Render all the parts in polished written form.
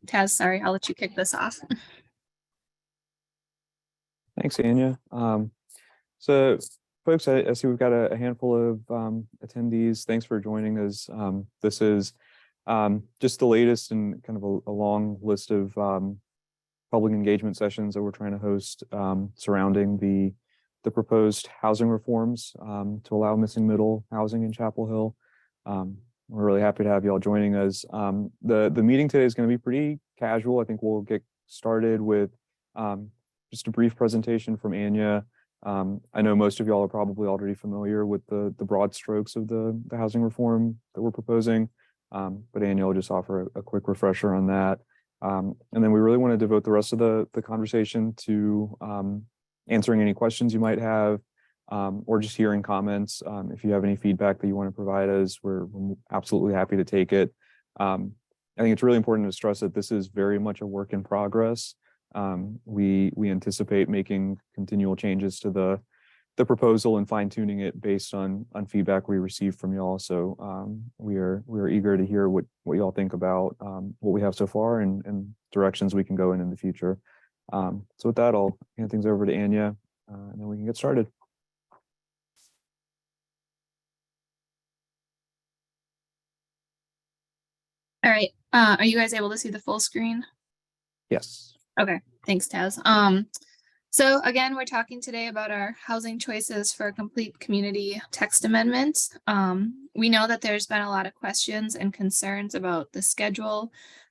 Taz, sorry, I'll let you kick this off. Thanks, Anya. So, folks, I see we've got a handful of attendees. Thanks for joining us. This is just the latest in kind of a long list of public engagement sessions that we're trying to host surrounding the proposed housing reforms to allow missing middle housing in Chapel Hill. We're really happy to have you all joining us. The meeting today is going to be pretty casual. I think we'll get started with just a brief presentation from Anya. I know most of y'all are probably already familiar with the broad strokes of the housing reform that we're proposing, but Anya will just offer a quick refresher on that. And then we really want to devote the rest of the conversation to answering any questions you might have, or just hearing comments. If you have any feedback that you want to provide us, we're absolutely happy to take it. I think it's really important to stress that this is very much a work in progress. We anticipate making continual changes to the proposal and fine tuning it based on feedback we receive from y'all. So we are eager to hear what y'all think about what we have so far and directions we can go in the future. So with that, I'll hand things over to Anya, and then we can get started. All right, are you guys able to see the full screen? Yes. Okay, thanks, Taz. So again, we're talking today about our housing choices for a complete community text amendment. We know that there's been a lot of questions and concerns about the schedule.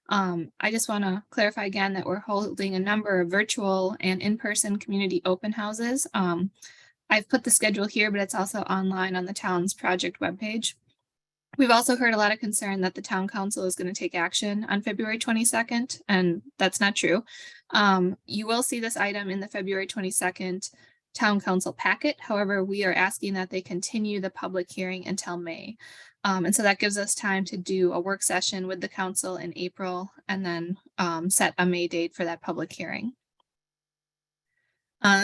I just want to clarify again that we're holding a number of virtual and in-person community open houses. I've put the schedule here, but it's also online on the town's project webpage. We've also heard a lot of concern that the town council is going to take action on February 22nd, and that's not true. You will see this item in the February 22nd town council packet. However, we are asking that they continue the public hearing until May. And so that gives us time to do a work session with the council in April and then set a May date for that public hearing.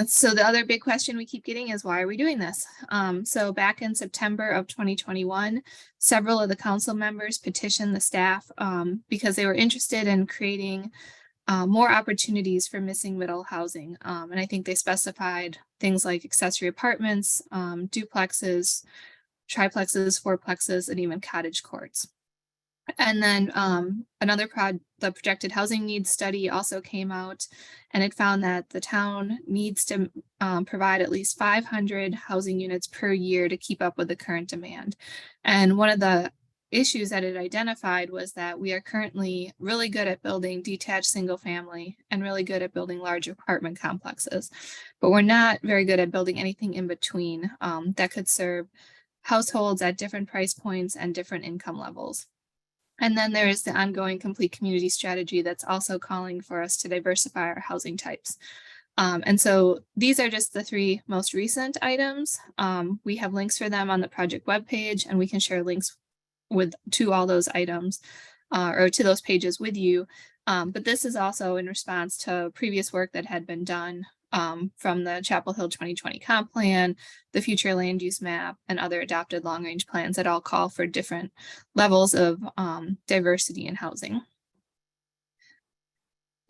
So the other big question we keep getting is, why are we doing this? So back in September of 2021, several of the council members petitioned the staff because they were interested in creating more opportunities for missing middle housing. And I think they specified things like accessory apartments, duplexes, triplexes, fourplexes, and even cottage courts. And then the projected housing needs study also came out, and it found that the town needs to provide at least 500 housing units per year to keep up with the current demand. And one of the issues that it identified was that we are currently really good at building detached single family and really good at building large apartment complexes, but we're not very good at building anything in between that could serve households at different price points and different income levels. And then there is the ongoing complete community strategy that's also calling for us to diversify our housing types. And so these are just the three most recent items. We have links for them on the project webpage, and we can share links to all those items or to those pages with you. But this is also in response to previous work that had been done from the Chapel Hill 2020 comp plan, the future land use map, and other adopted long range plans that all call for different levels of diversity in housing.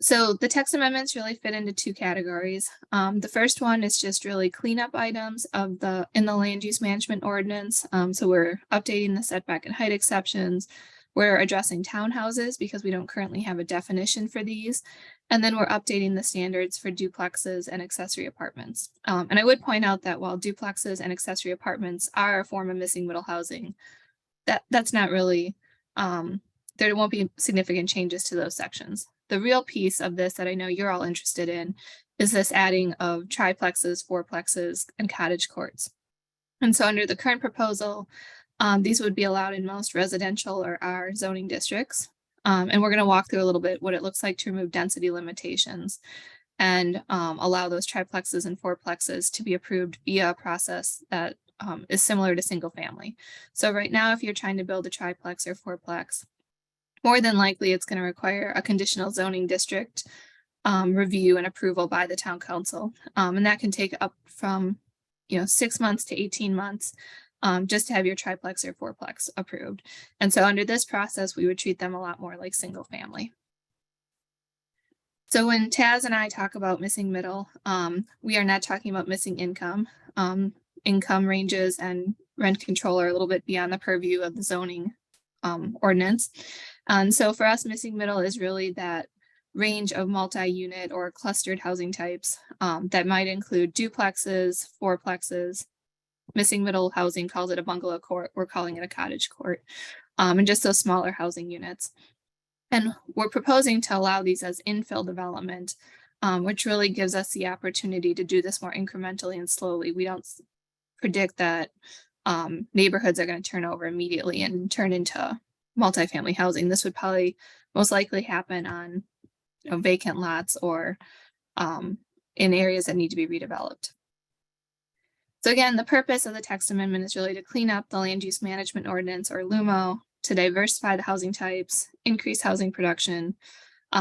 So the text amendments really fit into two categories. The first one is just really cleanup items in the land use management ordinance. So we're updating the setback and height exceptions. We're addressing townhouses because we don't currently have a definition for these. And then we're updating the standards for duplexes and accessory apartments. And I would point out that while duplexes and accessory apartments are a form of missing middle housing, that's not really, there won't be significant changes to those sections. The real piece of this that I know you're all interested in is this adding of triplexes, fourplexes, and cottage courts. And so under the current proposal, these would be allowed in most residential or R zoning districts. And we're going to walk through a little bit what it looks like to remove density limitations and allow those triplexes and fourplexes to be approved via a process that is similar to single family. So right now, if you're trying to build a triplex or fourplex, more than likely it's going to require a conditional zoning district review and approval by the town council. And that can take up from 6 months to 18 months. Just to have your triplex or fourplex approved. And so under this process, we would treat them a lot more like single family. So when Taz and I talk about missing middle, we are not talking about missing income. Income ranges and rent control are a little bit beyond the purview of the zoning ordinance. And so for us, missing middle is really that range of multi-unit or clustered housing types that might include duplexes, fourplexes. Missing middle housing calls it a bungalow court. We're calling it a cottage court, and just those smaller housing units. And we're proposing to allow these as infill development, which really gives us the opportunity to do this more incrementally and slowly. We don't predict that neighborhoods are going to turn over immediately and turn into multifamily housing. This would probably most likely happen on vacant lots or in areas that need to be redeveloped. So again, the purpose of the text amendment is really to clean up the land use management ordinance, or LUMO, to diversify the housing types, increase housing production.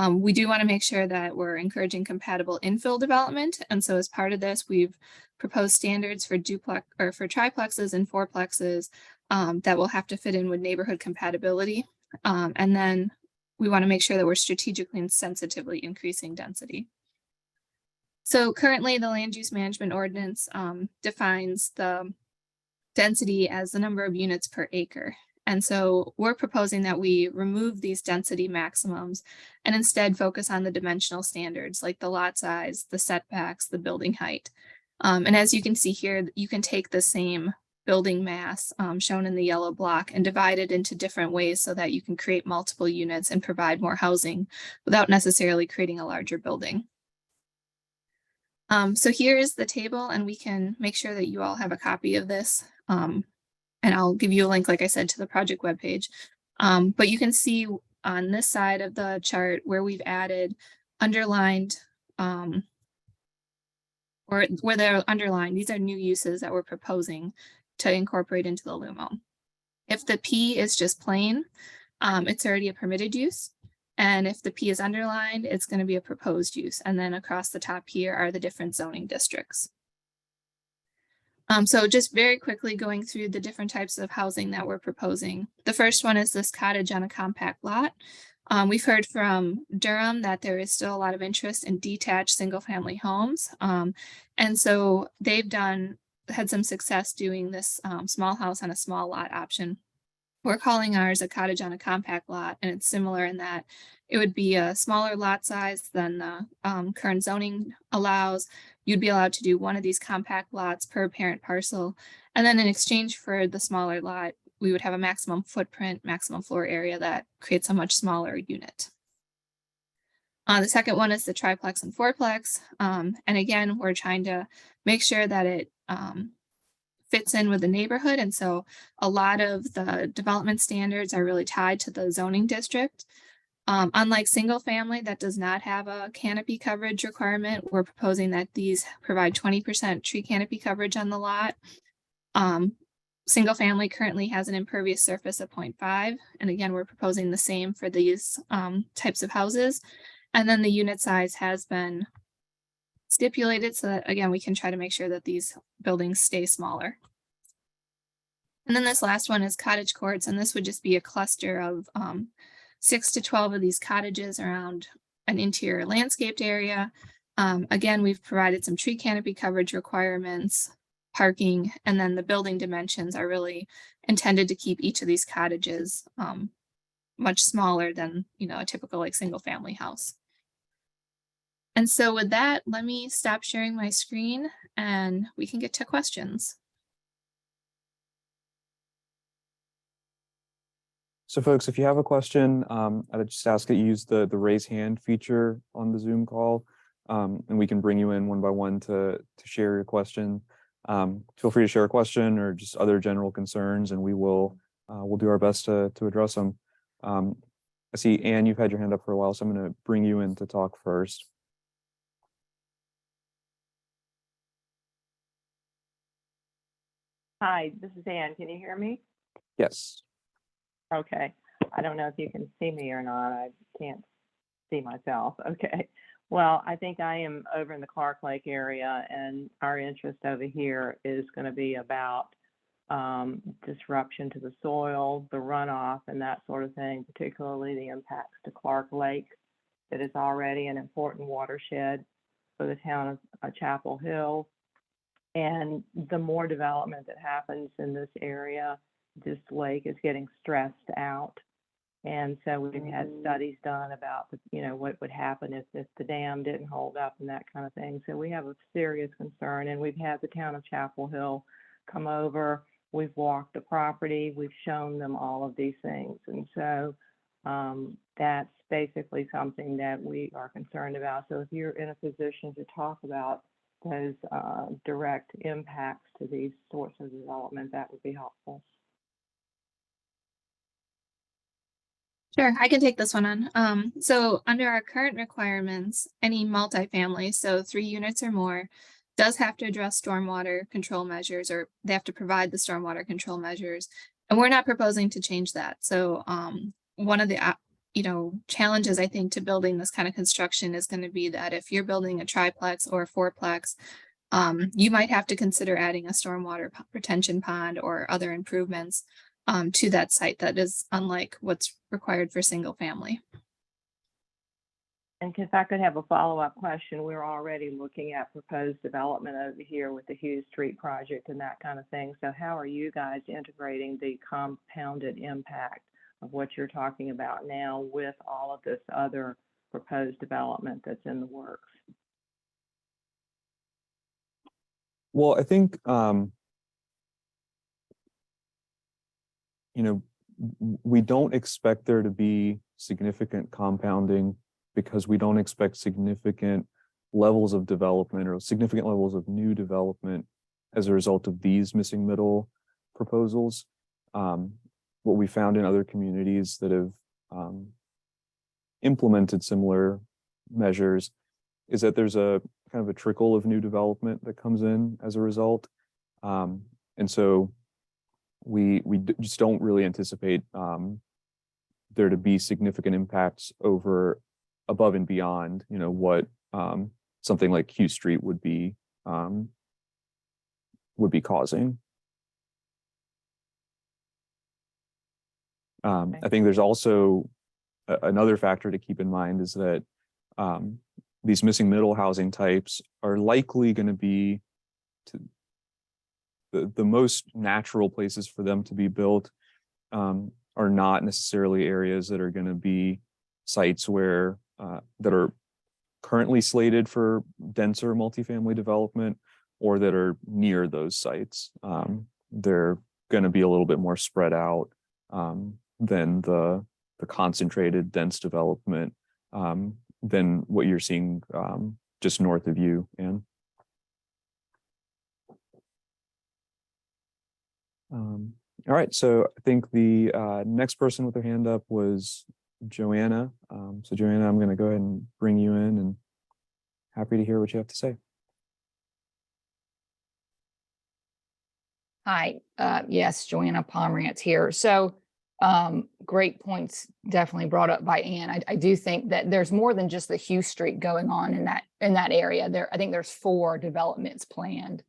We do want to make sure that we're encouraging compatible infill development. And so as part of this, we've proposed standards for duplex or for triplexes and fourplexes that will have to fit in with neighborhood compatibility. And then we want to make sure that we're strategically and sensitively increasing density. So currently the land use management ordinance defines the density as the number of units per acre. And so we're proposing that we remove these density maximums and instead focus on the dimensional standards like the lot size, the setbacks, the building height. And as you can see here, you can take the same building mass shown in the yellow block and divide it into different ways so that you can create multiple units and provide more housing without necessarily creating a larger building. So here is the table, and we can make sure that you all have a copy of this. And I'll give you a link, like I said, to the project webpage. But you can see on this side of the chart where we've added underlined, or where they're underlined, these are new uses that we're proposing to incorporate into the LUMO. If the P is just plain, it's already a permitted use. And if the P is underlined, it's going to be a proposed use. And then across the top here are the different zoning districts. So just very quickly going through the different types of housing that we're proposing. The first one is this cottage on a compact lot. We've heard from Durham that there is still a lot of interest in detached single-family homes. And so they've had some success doing this small house on a small lot option. We're calling ours a cottage on a compact lot, and it's similar in that it would be a smaller lot size than the current zoning allows. You'd be allowed to do one of these compact lots per parent parcel. And then in exchange for the smaller lot, we would have a maximum footprint, maximum floor area that creates a much smaller unit. The second one is the triplex and fourplex. And again, we're trying to make sure that it fits in with the neighborhood. And so a lot of the development standards are really tied to the zoning district. Unlike single family that does not have a canopy coverage requirement, we're proposing that these provide 20% tree canopy coverage on the lot. Single family currently has an impervious surface of 0.5. And again, we're proposing the same for these types of houses. And then the unit size has been stipulated so that, again, we can try to make sure that these buildings stay smaller. And then this last one is cottage courts, and this would just be a cluster of 6 to 12 of these cottages around an interior landscaped area. Again, we've provided some tree canopy coverage requirements, parking, and then the building dimensions are really intended to keep each of these cottages much smaller than, a typical single family house. And so with that, let me stop sharing my screen and we can get to questions. So folks, if you have a question, I'd just ask that you use the raise hand feature on the Zoom call, and we can bring you in one by one to share your question. Feel free to share a question or just other general concerns, and we'll do our best to address them. I see, Anne, you've had your hand up for a while, so I'm going to bring you in to talk first. Hi, this is Anne. Can you hear me? Yes. Okay. I don't know if you can see me or not. I can't see myself. Okay. Well, I think I am over in the Clark Lake area, and our interest over here is going to be about disruption to the soil, the runoff, and that sort of thing, particularly the impacts to Clark Lake. that is already an important watershed for the town of Chapel Hill. And the more development that happens in this area, this lake is getting stressed out. And so we've had studies done about, what would happen if the dam didn't hold up and that kind of thing. So we have a serious concern, and we've had the town of Chapel Hill come over. We've walked the property. We've shown them all of these things. And so that's basically something that we are concerned about. So if you're in a position to talk about those direct impacts to these sorts of development, that would be helpful. Sure, I can take this one on. So under our current requirements, any multifamily, so 3 units or more, does have to address stormwater control measures, or they have to provide the stormwater control measures. And we're not proposing to change that. So one of the challenges, I think, to building this kind of construction is going to be that if you're building a triplex or a fourplex, you might have to consider adding a stormwater retention pond or other improvements to that site that is unlike what's required for single family. And if I could have a follow-up question, we're already looking at proposed development over here with the Hughes Street project and that kind of thing. So how are you guys integrating the compounded impact of what you're talking about now with all of this other proposed development that's in the works? Well, I think, we don't expect there to be significant compounding because we don't expect significant levels of development or significant levels of new development as a result of these missing middle proposals. What we found in other communities that have implemented similar measures is that there's a kind of a trickle of new development that comes in as a result. And so we just don't really anticipate there to be significant impacts above and beyond, what something like Hughes Street would be causing. I think there's also another factor to keep in mind is that these missing middle housing types are likely going to be the most natural places for them to be built are not necessarily areas that are going to be sites where that are currently slated for denser multifamily development or that are near those sites. They're going to be a little bit more spread out than the concentrated dense development than what you're seeing just north of you, Anne. All right, so I think the next person with their hand up was Joanna. So Joanna, I'm going to go ahead and bring you in, and happy to hear what you have to say. Hi, yes, Joanna Pomerantz here. So great points definitely brought up by Ann. I do think that there's more than just the Hughes Street going on in that area. I think there's 4 developments planned.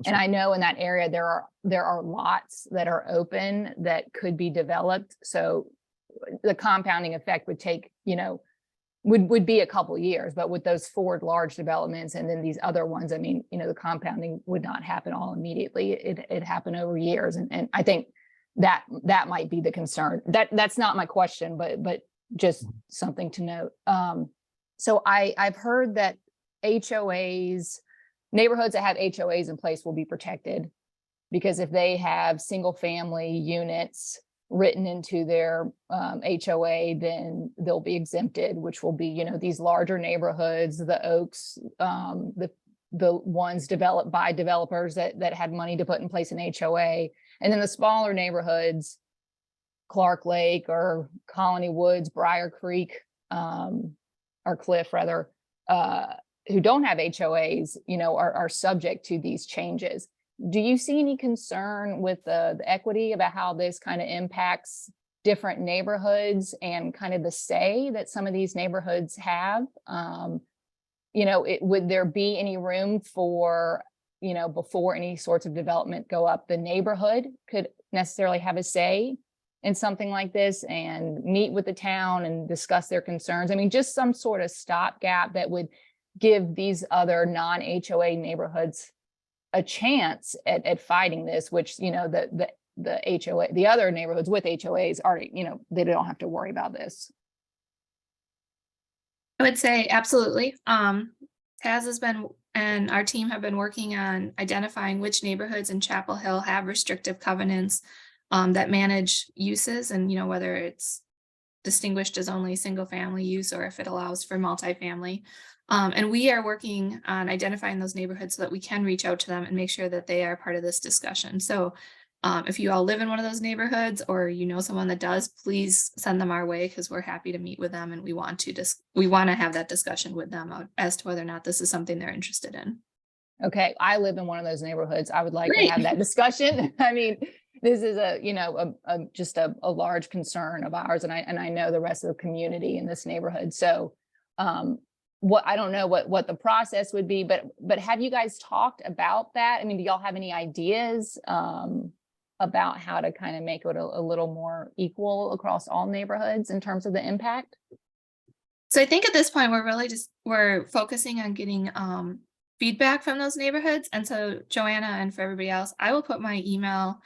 And I know in that area there are lots that are open that could be developed. So the compounding effect would take, would be a couple years, but with those 4 large developments and then these other ones, I mean, the compounding would not happen all immediately. It happened over years. And I think that might be the concern. That's not my question, but just something to note. So I've heard that neighborhoods that have HOAs in place will be protected, because if they have single family units written into their HOA, then they'll be exempted, which will be, these larger neighborhoods, the Oaks, the ones developed by developers that had money to put in place an HOA. And then the smaller neighborhoods, Clark Lake or Colony Woods, Briar Creek, or Cliff rather, who don't have HOAs, are subject to these changes. Do you see any concern with the equity about how this kind of impacts different neighborhoods and kind of the say that some of these neighborhoods have? Would there be any room for, before any sorts of development go up, the neighborhood could necessarily have a say in something like this and meet with the town and discuss their concerns? I mean, just some sort of stopgap that would give these other non-HOA neighborhoods a chance at fighting this, which, you know, the HOA, the other neighborhoods with HOAs already, you know, they don't have to worry about this. I would say absolutely. Taz has been, and our team have been working on identifying which neighborhoods in Chapel Hill have restrictive covenants that manage uses, and, you know, whether it's distinguished as only single family use or if it allows for multifamily. And we are working on identifying those neighborhoods so that we can reach out to them and make sure that they are part of this discussion. So if you all live in one of those neighborhoods or you know someone that does, please send them our way, because we're happy to meet with them and we want to have that discussion with them as to whether or not this is something they're interested in. Okay, I live in one of those neighborhoods. I would like Great. to have that discussion. I mean, this is just a large concern of ours, and I know the rest of the community in this neighborhood. So I don't know what the process would be, but have you guys talked about that? I mean, do y'all have any ideas about how to kind of make it a little more equal across all neighborhoods in terms of the impact? So I think at this point, we're focusing on getting feedback from those neighborhoods. And so Joanna, and for everybody else, I will put my email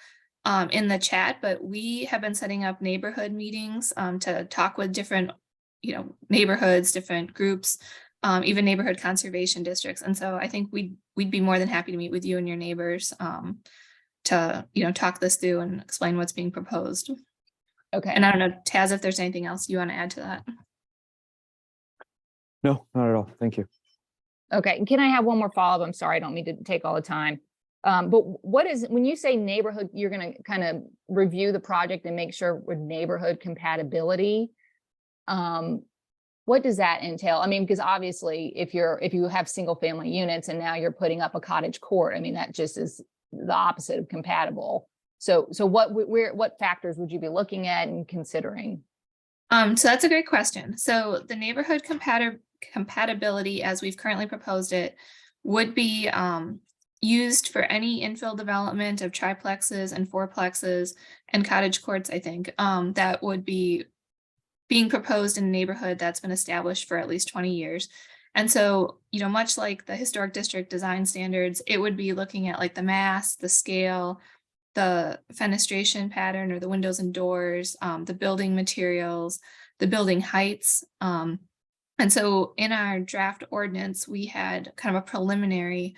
in the chat, but we have been setting up neighborhood meetings to talk with different, you know, neighborhoods, different groups, even neighborhood conservation districts. And so I think we'd be more than happy to meet with you and your neighbors to, you know, talk this through and explain what's being proposed. Okay. And I don't know, Taz, if there's anything else you want to add to that. No, not at all. Thank you. Okay, and can I have one more follow-up? I'm sorry, I don't mean to take all the time. But what is, when you say neighborhood, you're going to kind of review the project and make sure with neighborhood compatibility. What does that entail? I mean, because obviously if you have single family units and now you're putting up a cottage court, I mean, that just is the opposite of compatible. So what factors would you be looking at and considering? So that's a great question. So the neighborhood compatibility, as we've currently proposed it, would be used for any infill development of triplexes and fourplexes and cottage courts, I think, that would be being proposed in a neighborhood that's been established for at least 20 years. And so, you know, much like the historic district design standards, it would be looking at like the mass, the scale, the fenestration pattern or the windows and doors, the building materials, the building heights. And so in our draft ordinance, we had kind of a preliminary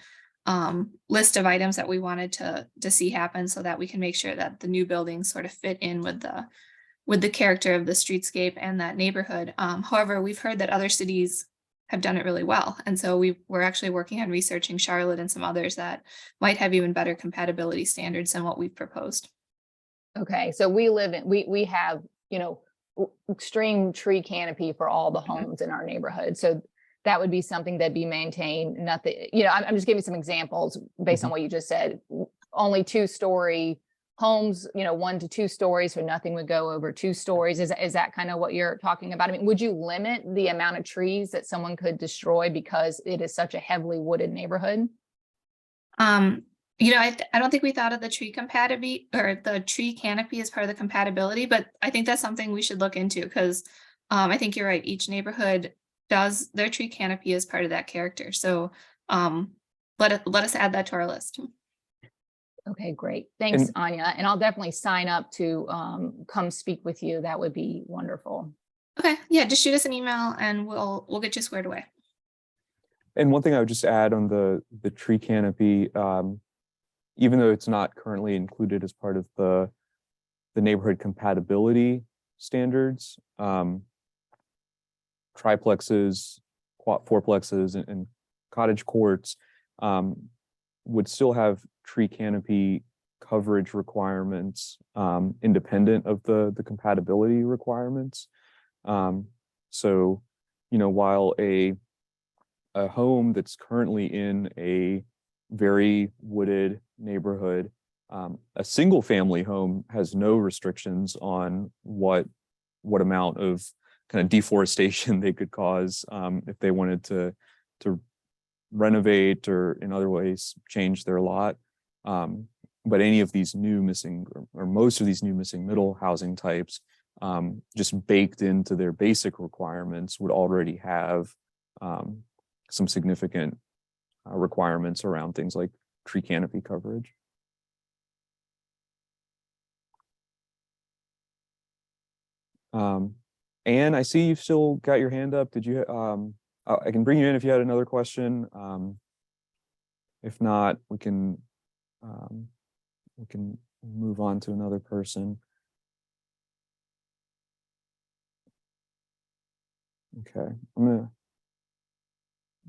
list of items that we wanted to see happen so that we can make sure that the new buildings sort of fit in with the character of the streetscape and that neighborhood. However, we've heard that other cities have done it really well. And so we're actually working on researching Charlotte and some others that might have even better compatibility standards than what we've proposed. Okay, so we have, you know, extreme tree canopy for all the homes in our neighborhood. So that would be something that'd be maintained. Nothing, you know, I'm just giving some examples based on what you just said. Only 2-story homes, you know, 1 to 2 stories, so nothing would go over 2 stories. Is that kind of what you're talking about? I mean, would you limit the amount of trees that someone could destroy because it is such a heavily wooded neighborhood? You know, I don't think we thought of the tree compatibility or the tree canopy as part of the compatibility, but I think that's something we should look into, because I think you're right. Each neighborhood does their tree canopy as part of that character. So let us add that to our list. Okay, great. Thanks, Anya. And I'll definitely sign up to come speak with you. That would be wonderful. Okay, yeah, just shoot us an email and we'll get you squared away. And one thing I would just add on the tree canopy, even though it's not currently included as part of the neighborhood compatibility standards, triplexes, fourplexes, and cottage courts would still have tree canopy coverage requirements independent of the compatibility requirements. So, you know, while a home that's currently in a very wooded neighborhood, a single family home has no restrictions on what amount of kind of deforestation they could cause if they wanted to renovate or in other ways change their lot. but any of these new missing or most of these new missing middle housing types, just baked into their basic requirements, would already have some significant requirements around things like tree canopy coverage. And I see you've still got your hand up. Did you, I can bring you in if you had another question. If not, we can move on to another person. Okay, I'm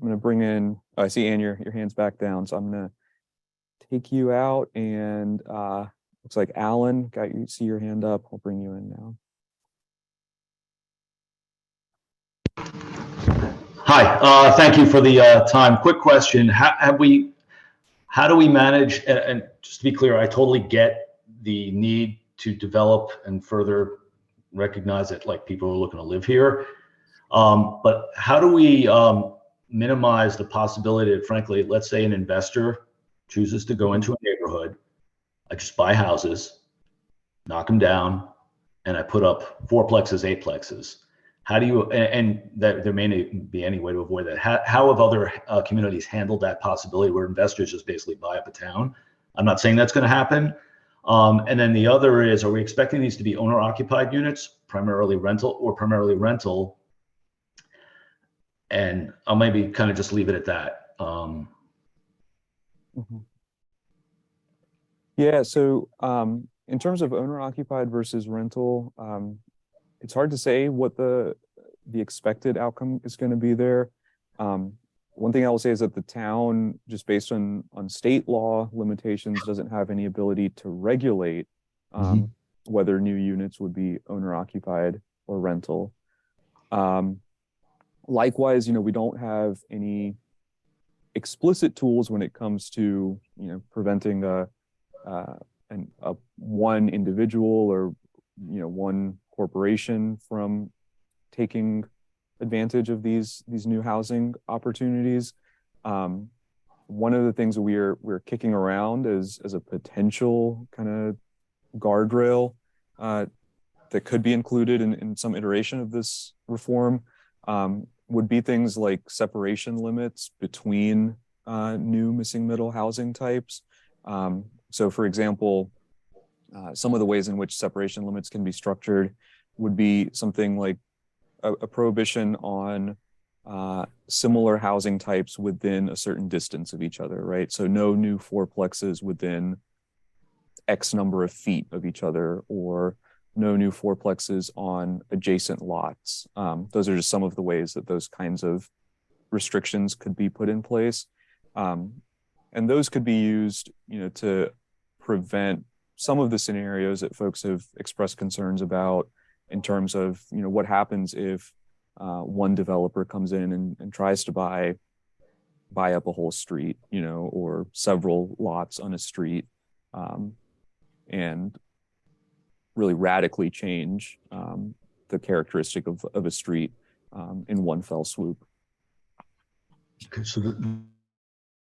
gonna bring in, oh, I see Ann, your hand's back down, so I'm gonna take you out, and looks like Alan, got you, see your hand up. I'll bring you in now. Hi, thank you for the time. Quick question: how do we manage? And just to be clear, I totally get the need to develop and further recognize that like people are looking to live here. But how do we minimize the possibility that, frankly, let's say an investor chooses to go into a neighborhood, I just buy houses, knock them down, and I put up fourplexes, eightplexes. How do you, and that there may not be any way to avoid that. How have other communities handled that possibility where investors just basically buy up a town? I'm not saying that's going to happen. And then the other is, are we expecting these to be owner occupied units, primarily rental? And I'll maybe kind of just leave it at that. Yeah, so in terms of owner occupied versus rental, it's hard to say what the expected outcome is going to be there. One thing I will say is that the town, just based on state law limitations, doesn't have any ability to regulate whether new units would be owner occupied or rental. Likewise, we don't have any explicit tools when it comes to preventing a one individual or one corporation from taking advantage of these new housing opportunities. One of the things that we're kicking around as a potential kind of guardrail that could be included in some iteration of this reform would be things like separation limits between new missing middle housing types. So for example, some of the ways in which separation limits can be structured would be something like a prohibition on similar housing types within a certain distance of each other, right? So no new fourplexes within X number of feet of each other, or no new fourplexes on adjacent lots. Those are just some of the ways that those kinds of restrictions could be put in place. And those could be used, to prevent some of the scenarios that folks have expressed concerns about in terms of, what happens if one developer comes in and tries to buy up a whole street, or several lots on a street, and really radically change the characteristic of a street in one fell swoop. Okay, so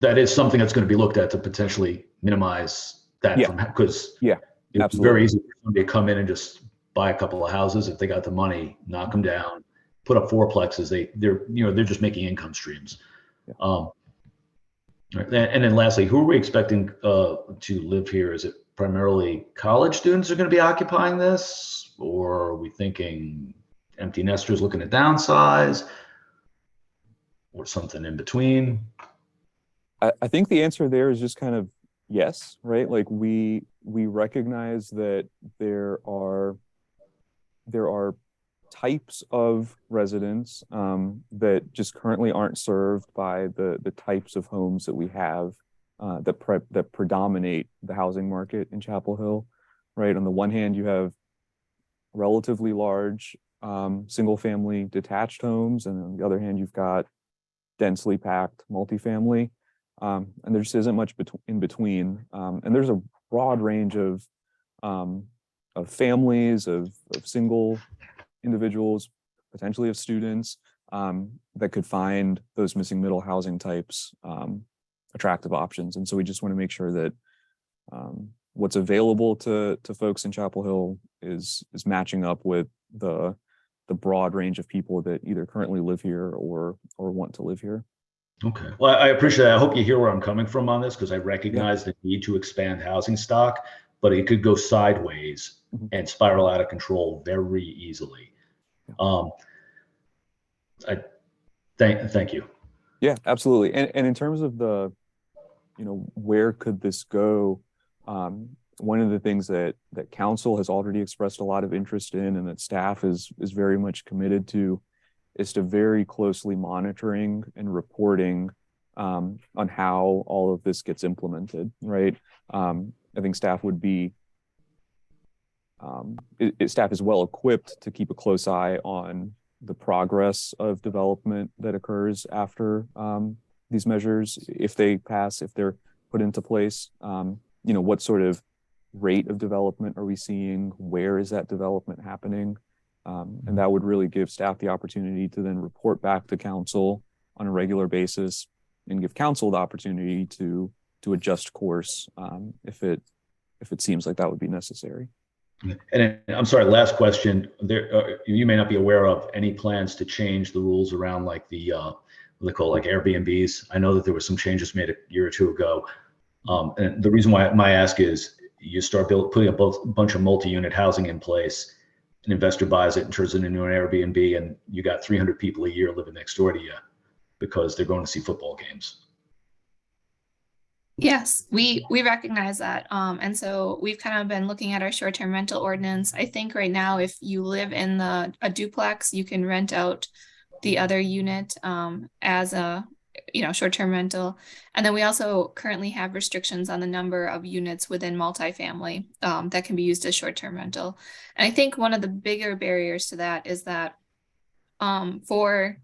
that is something that's going to be looked at to potentially minimize that, because it's absolutely very easy for somebody to come in and just buy a couple of houses if they got the money, knock them down, put up fourplexes. They're just making income streams. And then lastly, who are we expecting to live here? Is it primarily college students are going to be occupying this, or are we thinking empty nesters looking to downsize, or something in between? I think the answer there is just kind of yes, right? Like we recognize that there are types of residents that just currently aren't served by the types of homes that we have that predominate the housing market in Chapel Hill, right? On the one hand, you have relatively large single-family detached homes, and on the other hand, you've got densely packed multifamily, and there just isn't much in between. And there's a broad range of families, of single individuals, potentially of students, that could find those missing middle housing types attractive options. And so we just want to make sure that what's available to folks in Chapel Hill is matching up with the broad range of people that either currently live here or want to live here. Okay. Well, I appreciate that. I hope you hear where I'm coming from on this, because I recognize the need to expand housing stock, but it could go sideways and spiral out of control very easily. Thank you. Yeah, absolutely. And in terms of the, where could this go? One of the things that council has already expressed a lot of interest in, and that staff is very much committed to, is to very closely monitoring and reporting on how all of this gets implemented, right? I think staff would be, staff is well equipped to keep a close eye on the progress of development that occurs after these measures, if they pass, if they're put into place. What sort of rate of development are we seeing? Where is that development happening? And that would really give staff the opportunity to then report back to council on a regular basis and give council the opportunity to adjust course if it seems like that would be necessary. And I'm sorry, last question. There, you may not be aware of any plans to change the rules around like the what they call like Airbnbs. I know that there were some changes made a year or two ago. And the reason why my ask is you start putting a bunch of multi-unit housing in place, an investor buys it and turns it into an Airbnb, and you got 300 people a year living next door to you because they're going to see football games. Yes, we recognize that. And so we've kind of been looking at our short-term rental ordinance. I think right now, if you live in a duplex, you can rent out the other unit as a short-term rental. And then we also currently have restrictions on the number of units within multifamily that can be used as short-term rental. And I think one of the bigger barriers to that is that for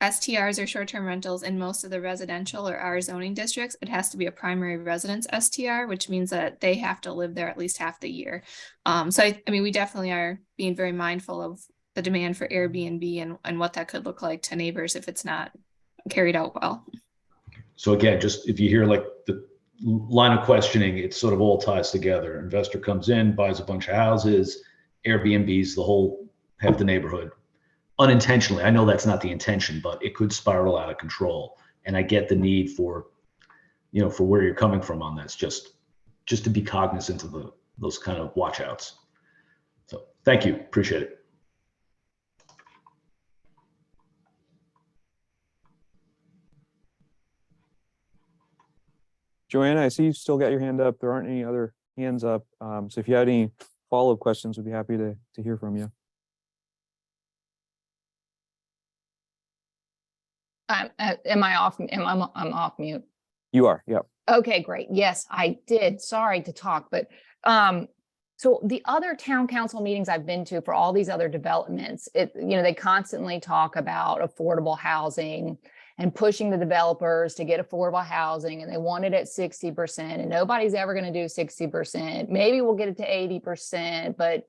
STRs or short-term rentals in most of the residential or R zoning districts, it has to be a primary residence STR, which means that they have to live there at least half the year. So I mean, we definitely are being very mindful of the demand for Airbnb and what that could look like to neighbors if it's not carried out well. So again, just if you hear like the line of questioning, it sort of all ties together. Investor comes in, buys a bunch of houses, Airbnbs, half the neighborhood. Unintentionally, I know that's not the intention, but it could spiral out of control. And I get the need for where you're coming from on this, just to be cognizant of those kind of watch outs. So thank you, appreciate it. Joanna, I see you still got your hand up. There aren't any other hands up. So if you have any follow-up questions, we'd be happy to hear from you. Am I off? I'm off mute. You are, yep. Okay, great. Yes, I did. Sorry to talk, but so the other town council meetings I've been to for all these other developments, they constantly talk about affordable housing and pushing the developers to get affordable housing, and they want it at 60%, and nobody's ever going to do 60%. Maybe we'll get it to 80%, but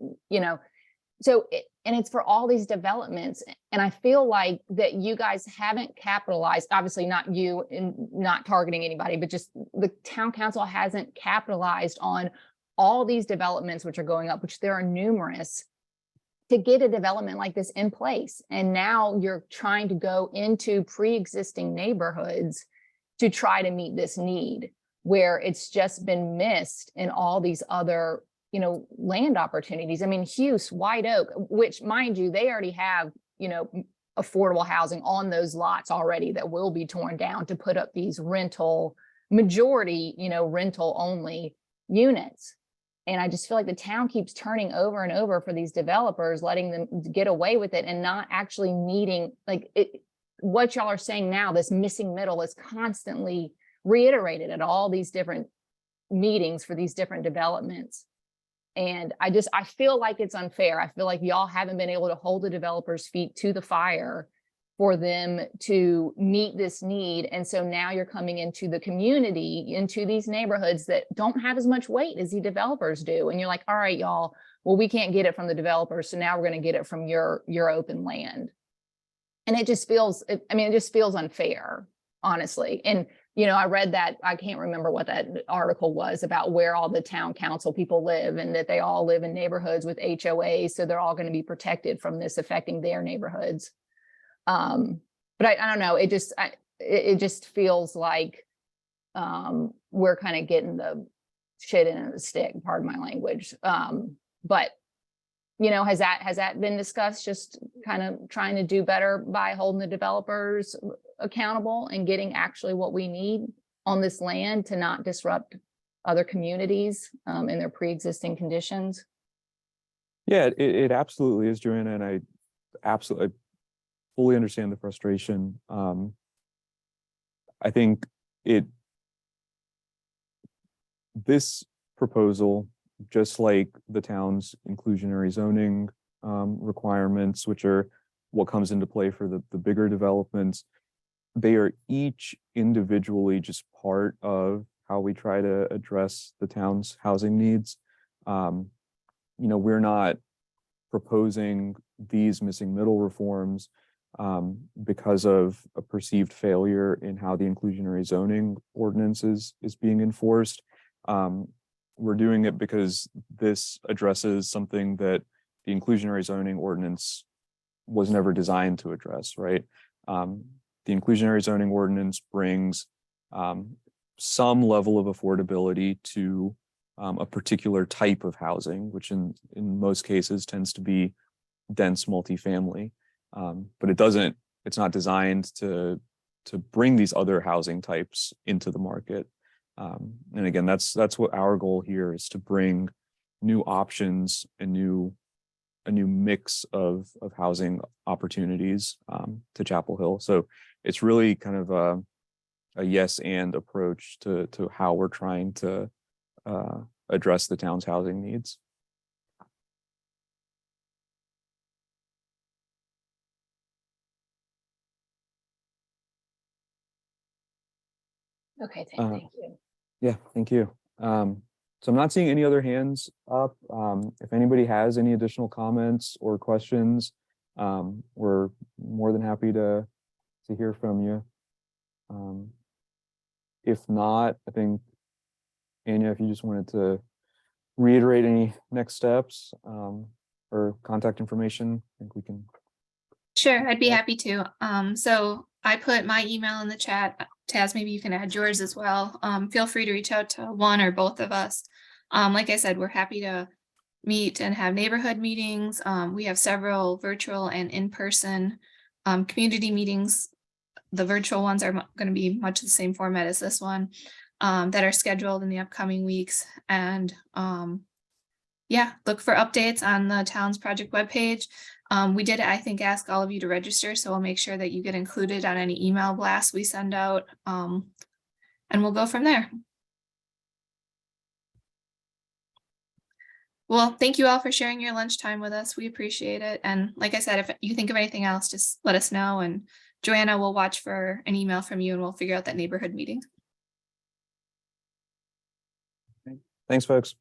and it's for all these developments. And I feel like that you guys haven't capitalized, obviously not you and not targeting anybody, but just the town council hasn't capitalized on all these developments which are going up, which there are numerous, to get a development like this in place. And now you're trying to go into pre-existing neighborhoods to try to meet this need, where it's just been missed in all these other land opportunities. I mean, Hughes, White Oak, which mind you, they already have, affordable housing on those lots already that will be torn down to put up these rental only units. And I just feel like the town keeps turning over and over for these developers, letting them get away with it and not actually meeting what y'all are saying now, this missing middle is constantly reiterated at all these different meetings for these different developments. And I feel like it's unfair. I feel like y'all haven't been able to hold the developers' feet to the fire for them to meet this need. And so now you're coming into the community, into these neighborhoods that don't have as much weight as the developers do. And you're like, all right, y'all, well, we can't get it from the developers, so now we're going to get it from your open land. And it just feels unfair, honestly. And you know, I read that, I can't remember what that article was about, where all the town council people live and that they all live in neighborhoods with HOAs. So they're all going to be protected from this affecting their neighborhoods. But I don't know, it just feels like we're kind of getting the shit in the stick, pardon my language. But you know, has that been discussed? Just kind of trying to do better by holding the developers accountable and getting actually what we need on this land to not disrupt other communities in their pre-existing conditions. Yeah, it absolutely is, Joanna, and I absolutely fully understand the frustration. I think this proposal, just like the town's inclusionary zoning requirements, which are what comes into play for the bigger developments, they are each individually just part of how we try to address the town's housing needs. You know, we're not proposing these missing middle reforms because of a perceived failure in how the inclusionary zoning ordinance is being enforced. We're doing it because this addresses something that the inclusionary zoning ordinance was never designed to address, right? The inclusionary zoning ordinance brings some level of affordability to a particular type of housing, which in most cases tends to be dense multifamily. But it's not designed to bring these other housing types into the market. And again, that's what our goal here is, to bring new options, a new mix of housing opportunities to Chapel Hill. So it's really kind of a yes and approach to how we're trying to address the town's housing needs. Okay, thank you. Yeah, thank you. So I'm not seeing any other hands up. If anybody has any additional comments or questions, we're more than happy to hear from you. If not, I think, Anya, if you just wanted to reiterate any next steps or contact information, I think we can. Sure, I'd be happy to. So I put my email in the chat. Taz, maybe you can add yours as well. Feel free to reach out to one or both of us. Like I said, we're happy to meet and have neighborhood meetings. We have several virtual and in-person community meetings. The virtual ones are going to be much the same format as this one, that are scheduled in the upcoming weeks. And yeah, look for updates on the town's project webpage. We did, I think, ask all of you to register, so we'll make sure that you get included on any email blasts we send out, and we'll go from there. Well, thank you all for sharing your lunchtime with us. We appreciate it. And like I said, if you think of anything else, just let us know. And Joanna will watch for an email from you and we'll figure out that neighborhood meeting. Thanks, folks.